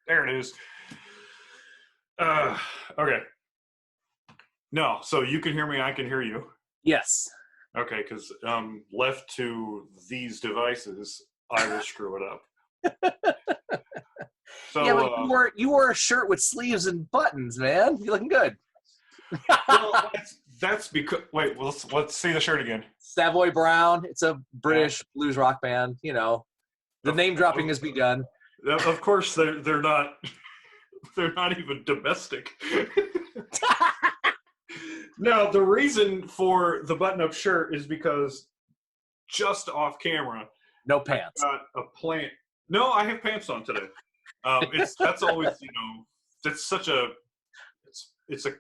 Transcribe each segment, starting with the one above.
There it is. Okay. No, so you can hear me, I can hear you. Yes. Okay, because left to these devices, I will screw it up. So, yeah, but you wore a shirt with sleeves and buttons, man. You're looking good. well, that's because. Wait, let's see the shirt again. Savoy Brown. It's a British blues rock band. You know, the name dropping has begun. Of course, they're not. They're not even domestic. Now, the reason for the button-up shirt is because just off camera, no pants. I got a plant. No, I have pants on today. That's always, it's such a it's a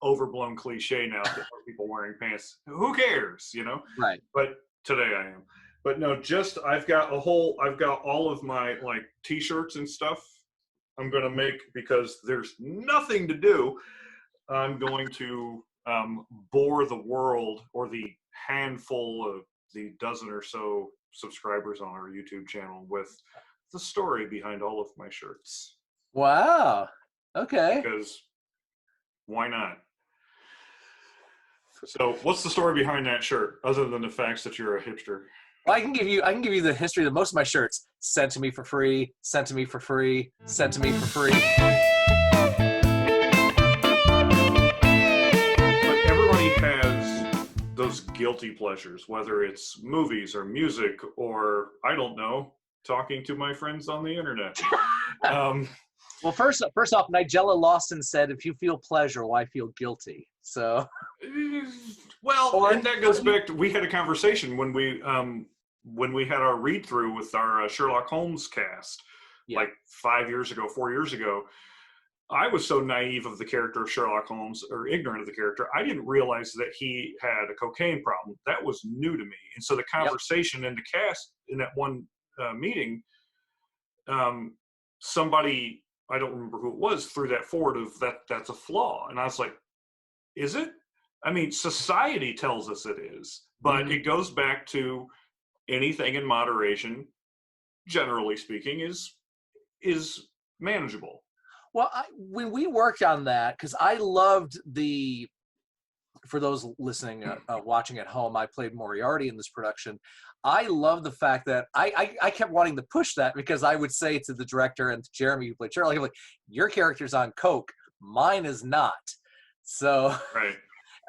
overblown cliche now that people wearing pants. Who cares, Right. But today I am. But no, I've got all of my like t-shirts and stuff I'm going to make because there's nothing to do. I'm going to bore the world or the handful of the dozen or so subscribers on our YouTube channel with the story behind all of my shirts. Wow. Okay. Because why not? So what's the story behind that shirt other than the facts that you're a hipster? Well, I can give you the history of most of my shirts. Sent to me for free, sent to me for free, sent to me for free. But everybody has those guilty pleasures, whether it's movies or music or, I don't know, talking to my friends on the internet. Well, first off, Nigella Lawson said, "If you feel pleasure, why feel guilty?" So, and that goes back to, we had a conversation when we had our read through with our Sherlock Holmes cast, like 4 years ago. I was so naive of the character of Sherlock Holmes, or ignorant of the character, I didn't realize that he had a cocaine problem. That was new to me, and so the conversation in the cast in that one meeting, somebody, I don't remember who it was, threw that forward of that's a flaw. And I was like, is it? I mean, society tells us it is, but it goes back to anything in moderation, generally speaking, is manageable. Well, when we worked on that, because I loved for those listening, watching at home, I played Moriarty in this production. I love the fact that I kept wanting to push that because I would say to the director and to Jeremy, who played Sherlock, I'm like, your character's on coke, mine is not. So, right.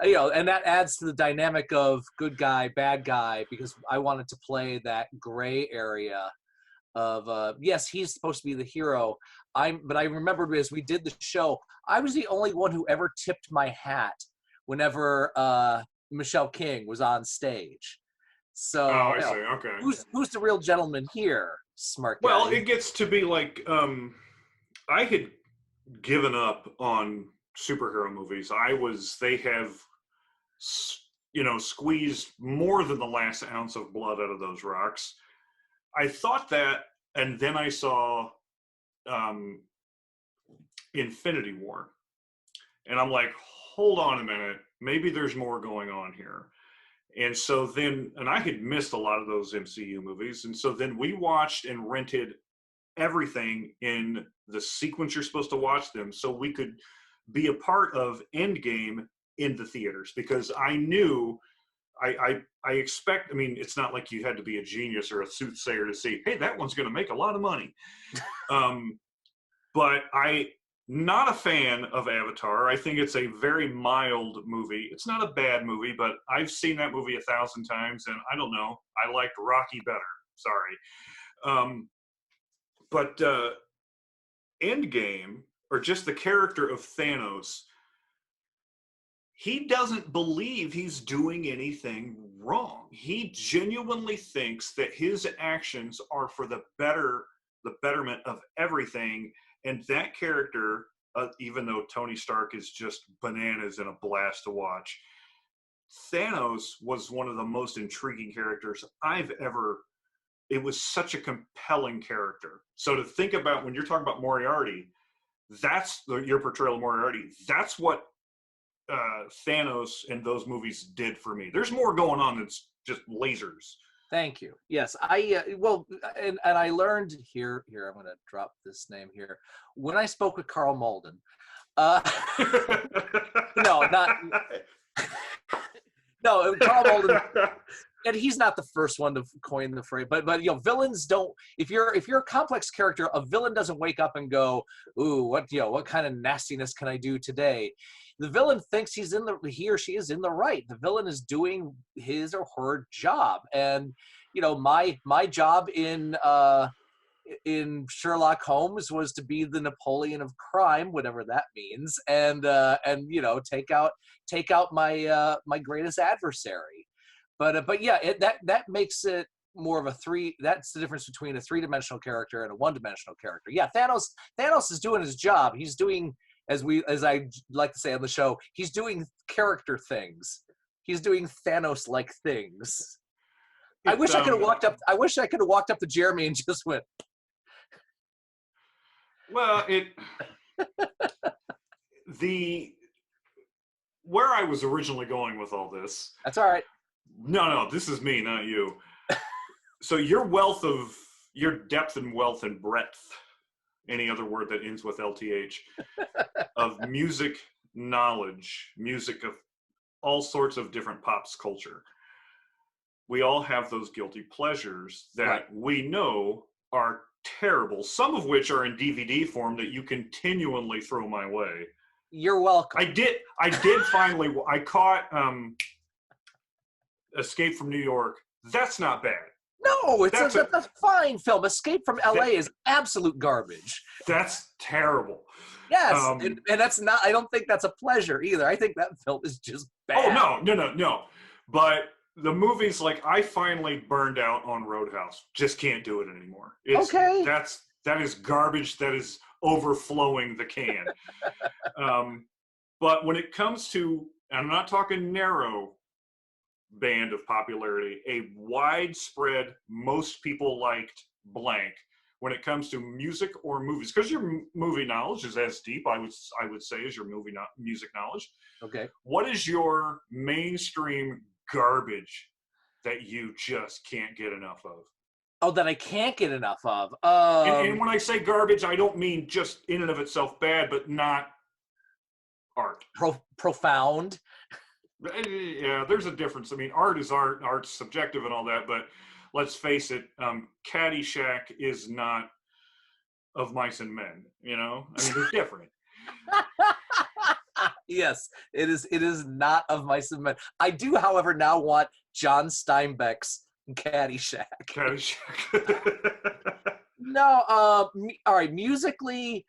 And that adds to the dynamic of good guy, bad guy, because I wanted to play that gray area of, yes, he's supposed to be the hero. But I remembered as we did the show, I was the only one who ever tipped my hat whenever Michelle King was on stage. So, I see. Okay. Who's the real gentleman here, smart guy? Well, it gets to be like, I had given up on superhero movies. They have, squeezed more than the last ounce of blood out of those rocks. I thought that, and then I saw Infinity War. And I'm like, hold on a minute, maybe there's more going on here. And so then, and I had missed a lot of those MCU movies. And so then we watched and rented everything in the sequence you're supposed to watch them so we could be a part of Endgame in the theaters, because I knew, I expect, I mean, it's not like you had to be a genius or a soothsayer to see, hey, that one's going to make a lot of money. But not a fan of Avatar. I think it's a very mild movie. It's not a bad movie, but I've seen that movie 1,000 times, and I don't know. I liked Rocky better. Sorry. But Endgame, or just the character of Thanos, he doesn't believe he's doing anything wrong. He genuinely thinks that his actions are for the betterment of everything. And that character, even though Tony Stark is just bananas and a blast to watch, Thanos was one of the most intriguing characters I've ever. It was such a compelling character. So to think about, when you're talking about Moriarty, that's your portrayal of Moriarty. That's what Thanos and those movies did for me. There's more going on than just lasers. Thank you. Yes, and I learned here. I'm going to drop this name here. When I spoke with Carl Malden, uh, no, not no, Carl Malden, and he's not the first one to coin the phrase, but villains don't. If you're a complex character, a villain doesn't wake up and go, "Ooh, what kind of nastiness can I do today?" The villain thinks he or she is in the right. The villain is doing his or her job, and my job in Sherlock Holmes was to be the Napoleon of crime, whatever that means, and take out my greatest adversary. But yeah, that makes it more of a three. That's the difference between a three-dimensional character and a one-dimensional character. Yeah, Thanos is doing his job. He's doing, as I like to say on the show, he's doing character things. He's doing Thanos-like things. I wish I could have walked up to Jeremy and just went. Well, where I was originally going with all this. That's all right. No, this is me, not you. So your depth and wealth and breadth, any other word that ends with LTH, of music knowledge, music of all sorts of different pops culture. We all have those guilty pleasures that we know are terrible, some of which are in DVD form that you continually throw my way. You're welcome. I did finally, I caught Escape from New York. That's not bad. No, that's a fine film. Escape from LA is absolute garbage. That's terrible. Yes, and that's not, I don't think that's a pleasure either. I think that film is just bad. Oh, no. But the movies, like, I finally burned out on Roadhouse. Just can't do it anymore. Okay. That is garbage that is overflowing the can. But when it comes to, I'm not talking narrow band of popularity, a widespread, most people liked blank when it comes to music or movies, because your movie knowledge is as deep, I would say, as your music knowledge. Okay. What is your mainstream garbage that you just can't get enough of? Oh, that I can't get enough of. And when I say garbage, I don't mean just in and of itself bad, but not art. Profound. Yeah, there's a difference. I mean, art is art. Art's subjective and all that, but let's face it, Caddyshack is not Of Mice and Men. I mean, they're different. Yes, it is not Of Mice and Men. I do, however, now want John Steinbeck's Caddyshack. No, all right. Musically,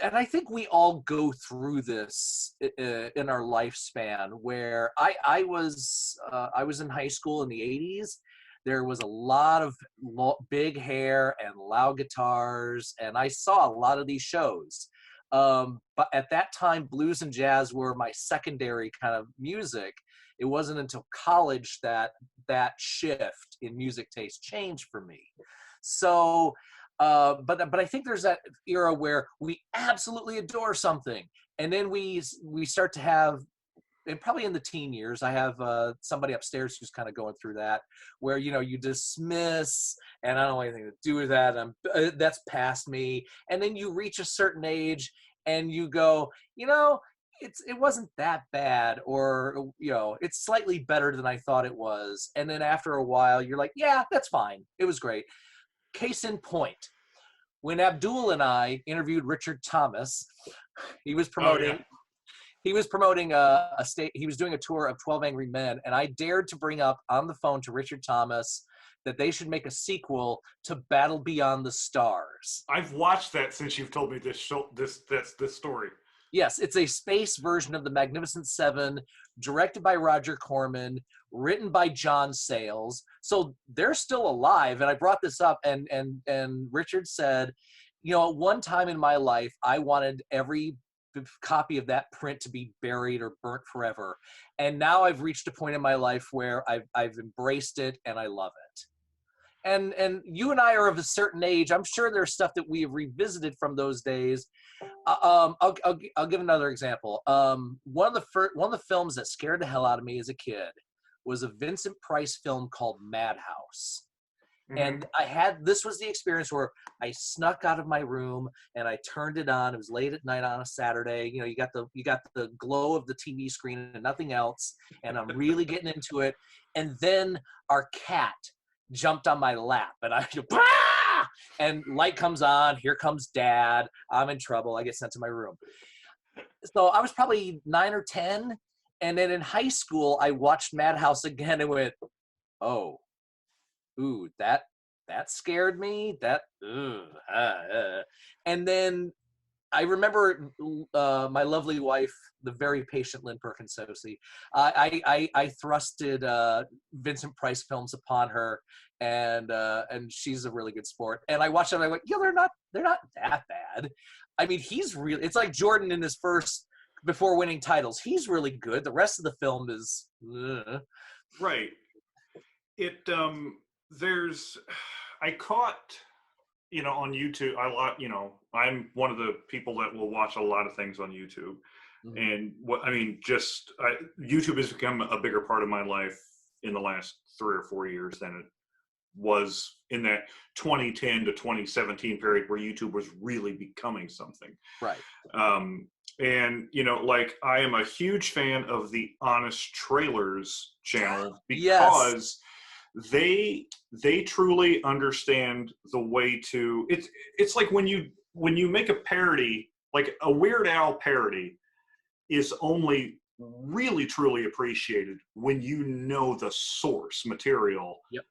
and I think we all go through this in our lifespan. Where I was in high school in the '80s. There was a lot of big hair and loud guitars, and I saw a lot of these shows. But at that time, blues and jazz were my secondary kind of music. It wasn't until college that shift in music taste changed for me. So, but I think there's that era where we absolutely adore something, and then we start to have, and probably in the teen years, I have somebody upstairs who's kind of going through that, where you dismiss, and I don't want anything to do with that. That's past me. And then you reach a certain age, and you go, it wasn't that bad, or it's slightly better than I thought it was. And then after a while, you're like, yeah, that's fine. It was great. Case in point, when Abdul and I interviewed Richard Thomas, he was promoting. Oh, yeah. He was promoting he was doing a tour of 12 Angry Men, and I dared to bring up on the phone to Richard Thomas that they should make a sequel to Battle Beyond the Stars. I've watched that since you've told me this story. Yes, it's a space version of the Magnificent Seven, directed by Roger Corman, written by John Sayles. So they're still alive, and I brought this up, and Richard said, at one time in my life, I wanted every copy of that print to be buried or burnt forever, and now I've reached a point in my life where I've embraced it and I love it. And you and I are of a certain age. I'm sure there's stuff that we have revisited from those days. I'll give another example. One of the films that scared the hell out of me as a kid was a Vincent Price film called Madhouse. Mhm. And this was the experience where I snuck out of my room and I turned it on. It was late at night on a Saturday. You got the glow of the TV screen and nothing else. And I'm really getting into it. And then our cat jumped on my lap and I just, bah! And light comes on. Here comes Dad. I'm in trouble. I get sent to my room. So I was probably 9 or 10. And then in high school, I watched Madhouse again and went, oh, ooh, that scared me. And then I remember my lovely wife, the very patient Lynn Perkins Socey. I thrusted Vincent Price films upon her, and she's a really good sport. And I watched them. And I went, yeah, they're not that bad. I mean, he's really. It's like Jordan in his first before winning titles. He's really good. The rest of the film is Right. It I caught, on YouTube, I'm one of the people that will watch a lot of things on YouTube. Mm-hmm. And YouTube has become a bigger part of my life in the last 3 or 4 years than it was in that 2010 to 2017 period where YouTube was really becoming something. Right. And I am a huge fan of the Honest Trailers channel because Yes. they truly understand the way to. It's like when you make a parody, like a Weird Al parody, is only really truly appreciated when you know the source material Yep.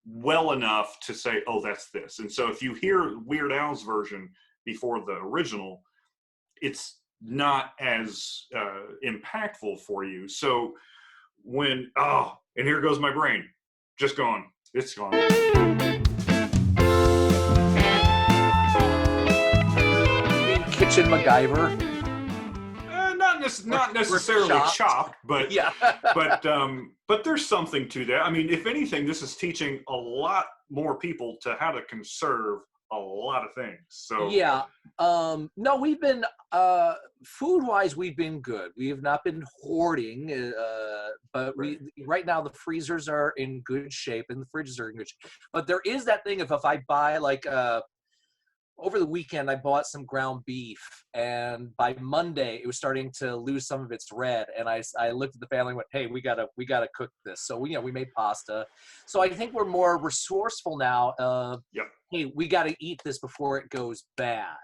well enough to say, oh, that's this. And so if you hear Weird Al's version before the original, it's not as impactful for you. So and here goes my brain, just gone. It's gone. Kitchen MacGyver. Not necessarily chopped, but yeah. but there's something to that. I mean, if anything, this is teaching a lot more people to how to conserve a lot of things. So yeah, no, we've been food-wise, we've been good. We have not been hoarding, but right now the freezers are in good shape and the fridges are in good shape. But there is that thing if I buy over the weekend, I bought some ground beef, and by Monday, it was starting to lose some of its red. And I looked at the family and went, "Hey, we gotta cook this." So we made pasta. So I think we're more resourceful now. Yep. Hey, we got to eat this before it goes bad.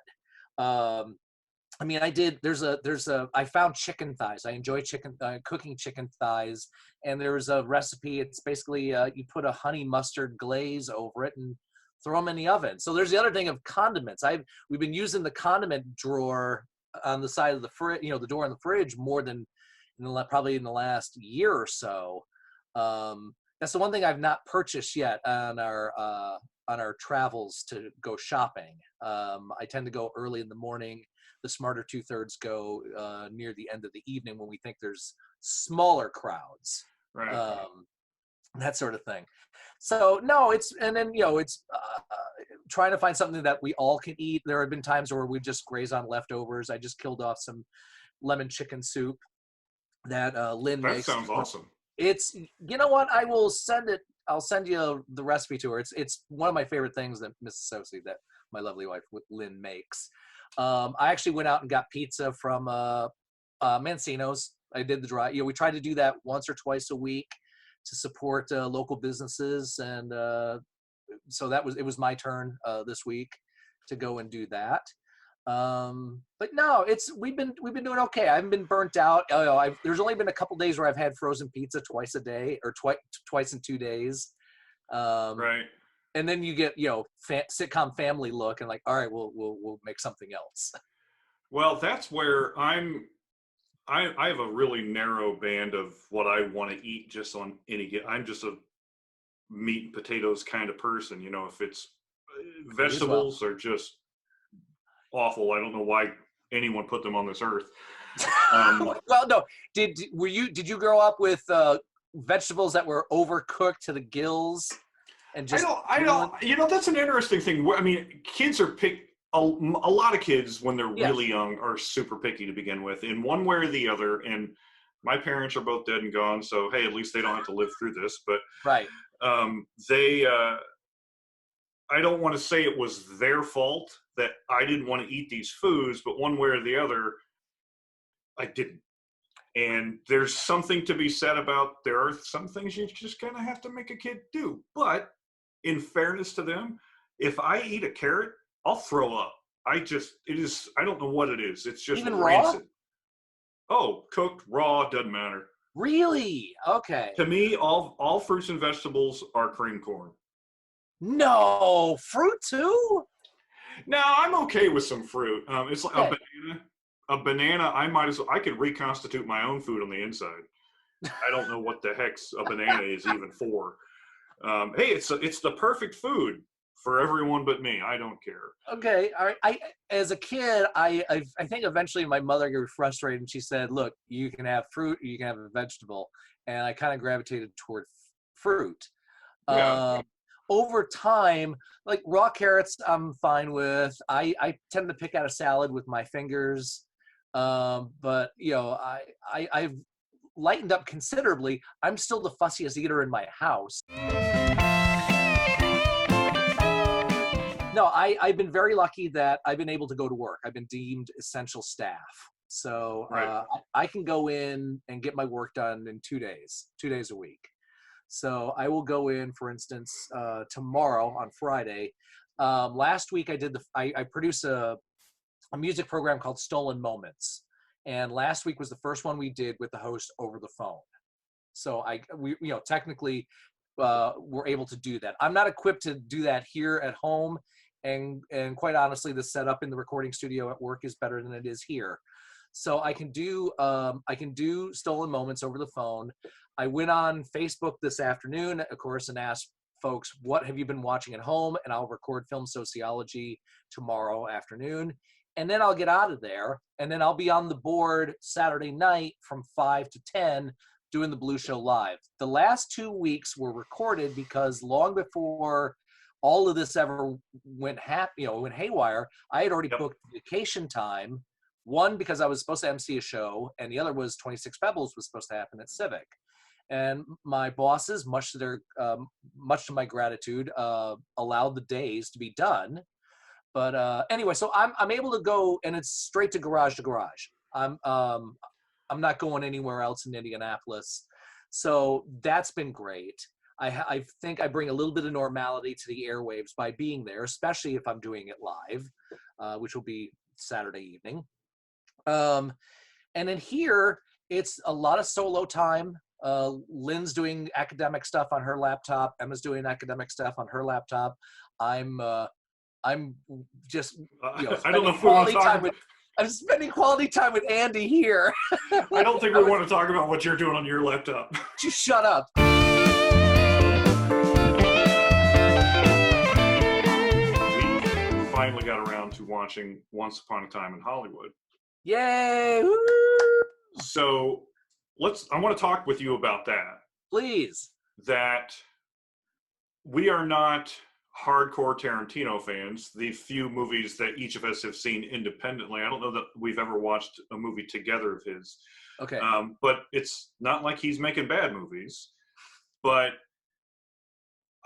I mean, I found chicken thighs. I enjoy cooking chicken thighs, and there's a recipe. It's basically you put a honey mustard glaze over it and throw them in the oven. So there's the other thing of condiments. We've been using the condiment drawer on the side of the fridge, the door in the fridge more than probably in the last year or so. That's the one thing I've not purchased yet on our travels to go shopping. I tend to go early in the morning. The smarter 2/3 go near the end of the evening when we think there's smaller crowds. Right. That sort of thing. So no, it's trying to find something that we all can eat. There have been times where we just graze on leftovers. I just killed off some lemon chicken soup that Lynn makes. That sounds awesome. It's, you know what? I will send it. I'll send you the recipe to her. It's one of my favorite things that Mrs. Socey, that my lovely wife Lynn makes. I actually went out and got pizza from Mancino's. I did the dry. We try to do that once or twice a week to support local businesses, and so it was my turn this week to go and do that. But no, we've been doing okay. I haven't been burnt out. There's only been a couple days where I've had frozen pizza twice a day, or twice in 2 days. Right. And then you get sitcom family look, and like, all right, we'll make something else. Well, that's where I have a really narrow band of what I want to eat just on I'm just a meat and potatoes kind of person. If it's vegetables are just awful. I don't know why anyone put them on this earth. Well, no. Did you grow up with vegetables that were overcooked to the gills? And just I don't. That's an interesting thing. I mean, kids are a lot of kids when they're really young are super picky to begin with, in one way or the other. And my parents are both dead and gone, so hey, at least they don't have to live through this. But Right. they, I don't want to say it was their fault that I didn't want to eat these foods, but one way or the other, I didn't. And there's something to be said about there are some things you just kind of have to make a kid do. But in fairness to them, if I eat a carrot, I'll throw up. I don't know what it is. It's just Even raw? rancid. Oh, cooked, raw, doesn't matter. Really? Okay. To me, all fruits and vegetables are cream corn. No, fruit too? Now, I'm okay with some fruit. It's like Okay. a banana. I could reconstitute my own food on the inside. I don't know what the heck's a banana is even for. Hey, it's the perfect food for everyone but me. I don't care. Okay. All right. As a kid, I think eventually my mother got frustrated and she said, "Look, you can have fruit, you can have a vegetable," and I kind of gravitated toward fruit. Yeah. Um, Over time, like raw carrots, I'm fine with. I tend to pick out a salad with my fingers, but I've lightened up considerably. I'm still the fussiest eater in my house. No, I've been very lucky that I've been able to go to work. I've been deemed essential staff. So Right. I can go in and get my work done in 2 days a week. So I will go in, for instance, tomorrow on Friday. Last week I produced a music program called Stolen Moments. And last week was the first one we did with the host over the phone. So we technically we're able to do that. I'm not equipped to do that here at home, and quite honestly, the setup in the recording studio at work is better than it is here. So I can do Stolen Moments over the phone. I went on Facebook this afternoon, of course, and asked folks, what have you been watching at home? And I'll record Film Sociology tomorrow afternoon. And then I'll get out of there, and then I'll be on the board Saturday night from 5 to 10 doing the Blue Show live. The last 2 weeks were recorded because long before all of this ever went haywire, I had already Yep. booked vacation time. One, because I was supposed to MC a show, and the other was 26 Pebbles was supposed to happen at Civic. And my bosses, much to my gratitude, allowed the days to be done. But anyway, so I'm able to go, and it's straight to garage to garage. I'm not going anywhere else in Indianapolis, so that's been great. I think I bring a little bit of normality to the airwaves by being there, especially if I'm doing it live, which will be Saturday evening. And then here, it's a lot of solo time. Lynn's doing academic stuff on her laptop. Emma's doing academic stuff on her laptop. I'm just, I don't know if we want to talk about. I'm spending quality time with Andy here. I don't think we want to talk about what you're doing on your laptop. Just shut up. We finally got around to watching Once Upon a Time in Hollywood. Yay! Woo! So I want to talk with you about that. Please. That we are not hardcore Tarantino fans. The few movies that each of us have seen independently, I don't know that we've ever watched a movie together of his. Okay. But it's not like he's making bad movies. But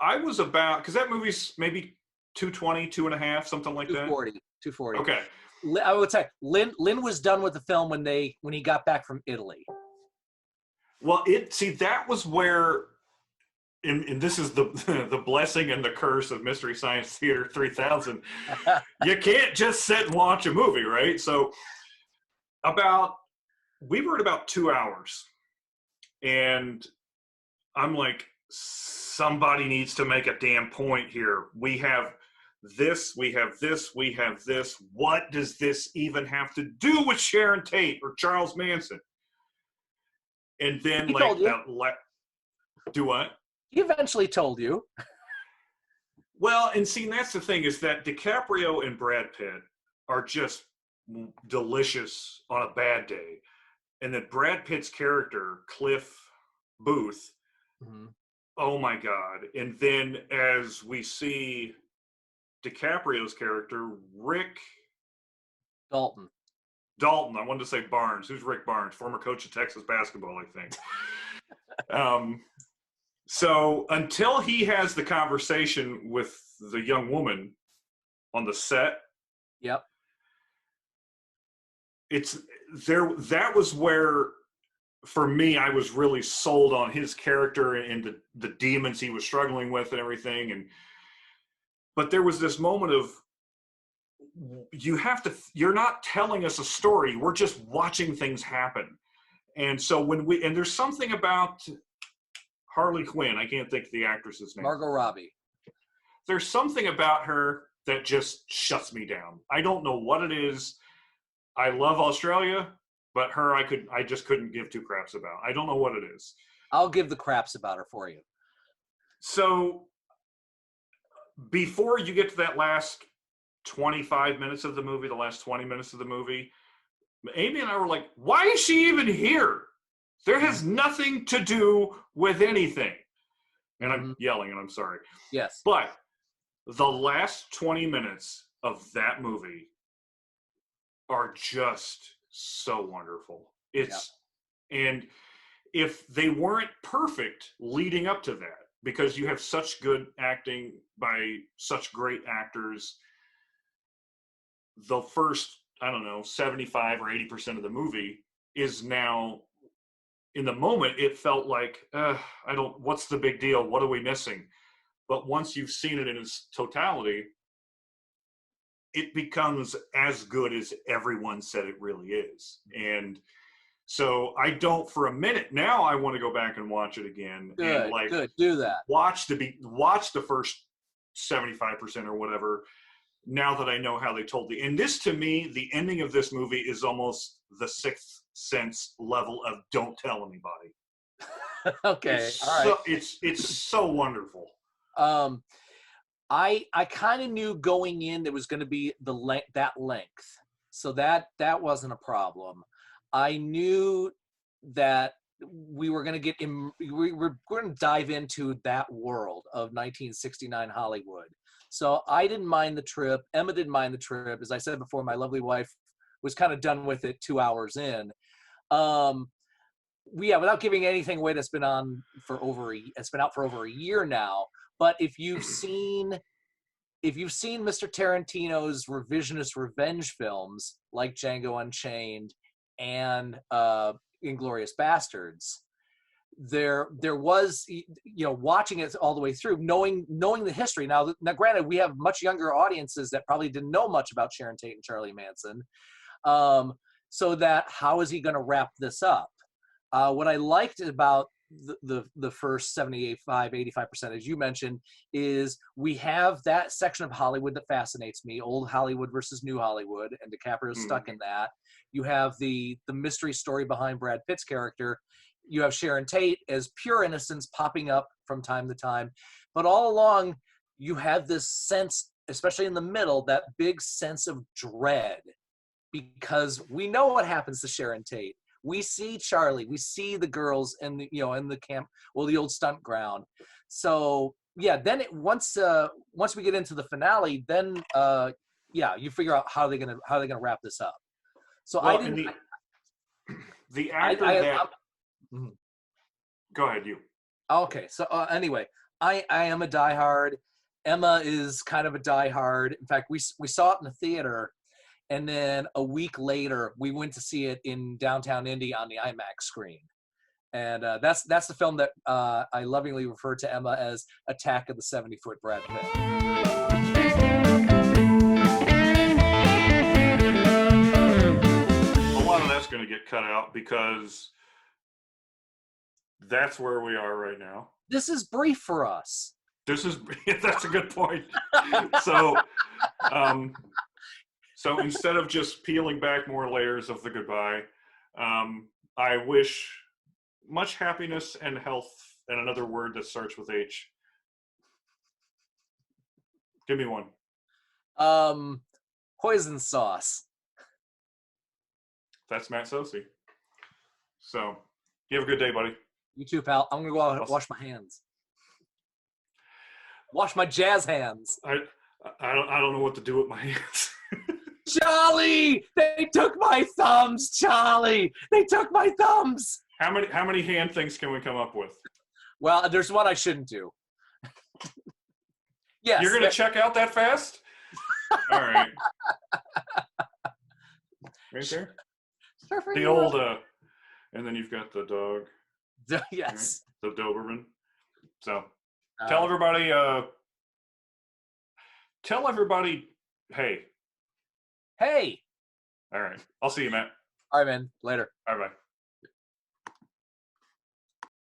I was because that movie's maybe 220, 2.5, something like 240, that. 240. Okay. I would say Lynn was done with the film when he got back from Italy. Well, that was where, and this is the blessing and the curse of Mystery Science Theater 3000. You can't just sit and watch a movie, right? So we were at about 2 hours, and I'm like, somebody needs to make a damn point here. We have this, we have this, we have this. What does this even have to do with Sharon Tate or Charles Manson? And then do what? He eventually told you. Well, and see, that's the thing, is that DiCaprio and Brad Pitt are just delicious on a bad day. And that Brad Pitt's character, Cliff Booth, oh my God. And then as we see DiCaprio's character, Rick Dalton. Dalton. I wanted to say Barnes. Who's Rick Barnes? Former coach of Texas basketball, I think. So until he has the conversation with the young woman on the set, Yep. it's there. That was where, for me, I was really sold on his character and the demons he was struggling with and everything. But there was this moment of, you're not telling us a story. We're just watching things happen. And so there's something about Harley Quinn. I can't think of the actress's name. Margot Robbie. There's something about her that just shuts me down. I don't know what it is. I love Australia, but her, I just couldn't give two craps about. I don't know what it is. I'll give the craps about her for you. So before you get to that last 25 minutes of the movie, the last 20 minutes of the movie, Amy and I were like, why is she even here? There has nothing to do with anything. And I'm yelling, and I'm sorry. Yes. But the last 20 minutes of that movie are just so wonderful. And if they weren't perfect leading up to that, because you have such good acting by such great actors, the first, 75 or 80% of the movie is now, in the moment, it felt like, what's the big deal? What are we missing? But once you've seen it in its totality, it becomes as good as everyone said it really is. And so I don't, for a minute now, I want to go back and watch it again. Good. Do that. Watch the first 75% or whatever, now that I know how they told it. And this, to me, the ending of this movie is almost the Sixth Sense level of don't tell anybody. Okay. All right. It's so wonderful. I kind of knew going in there was going to be that length, so that wasn't a problem. I knew that we were going to we were going to dive into that world of 1969 Hollywood. So I didn't mind the trip. Emma didn't mind the trip. As I said before, my lovely wife was kind of done with it 2 hours in. Without giving anything away, it's been out for over a year now. But if you've seen Mr. Tarantino's revisionist revenge films like Django Unchained and Inglourious Bastards, there was, watching it all the way through, knowing the history. Now, granted, we have much younger audiences that probably didn't know much about Sharon Tate and Charlie Manson. So that, how is he going to wrap this up? What I liked about the first 85%, as you mentioned, is we have that section of Hollywood that fascinates me, old Hollywood versus new Hollywood, and DiCaprio's stuck in that. You have the mystery story behind Brad Pitt's character. You have Sharon Tate as pure innocence popping up from time to time. But all along, you have this sense, especially in the middle, that big sense of dread, because we know what happens to Sharon Tate. We see Charlie, we see the girls in the camp, the old stunt ground. So yeah, then once we get into the finale, then you figure out how they're gonna wrap this up. So well, the actor go ahead, you. Okay, so anyway, I am a diehard. Emma is kind of a diehard. In fact, we saw it in the theater. And then a week later, we went to see it in downtown Indy on the IMAX screen. And that's the film that I lovingly refer to Emma as Attack of the 70-Foot Brad Pitt. A lot of that's going to get cut out because that's where we are right now. This is brief for us. That's a good point. So instead of just peeling back more layers of the goodbye, I wish much happiness and health and another word that starts with H. Give me one. Hoisin sauce. That's Matt Socey. So you have a good day, buddy. You too, pal. I'm going to go out and wash my hands. Wash my jazz hands. I don't know what to do with my hands. Charlie! They took my thumbs, Charlie! They took my thumbs! How many hand things can we come up with? Well, there's one I shouldn't do. Yes. You're gonna check out that fast? All right. Right there. The old and then you've got the dog. Yes. Right? The Doberman. So tell everybody hey. Hey. All right. I'll see you, Matt. All right, man. Later. Bye-bye.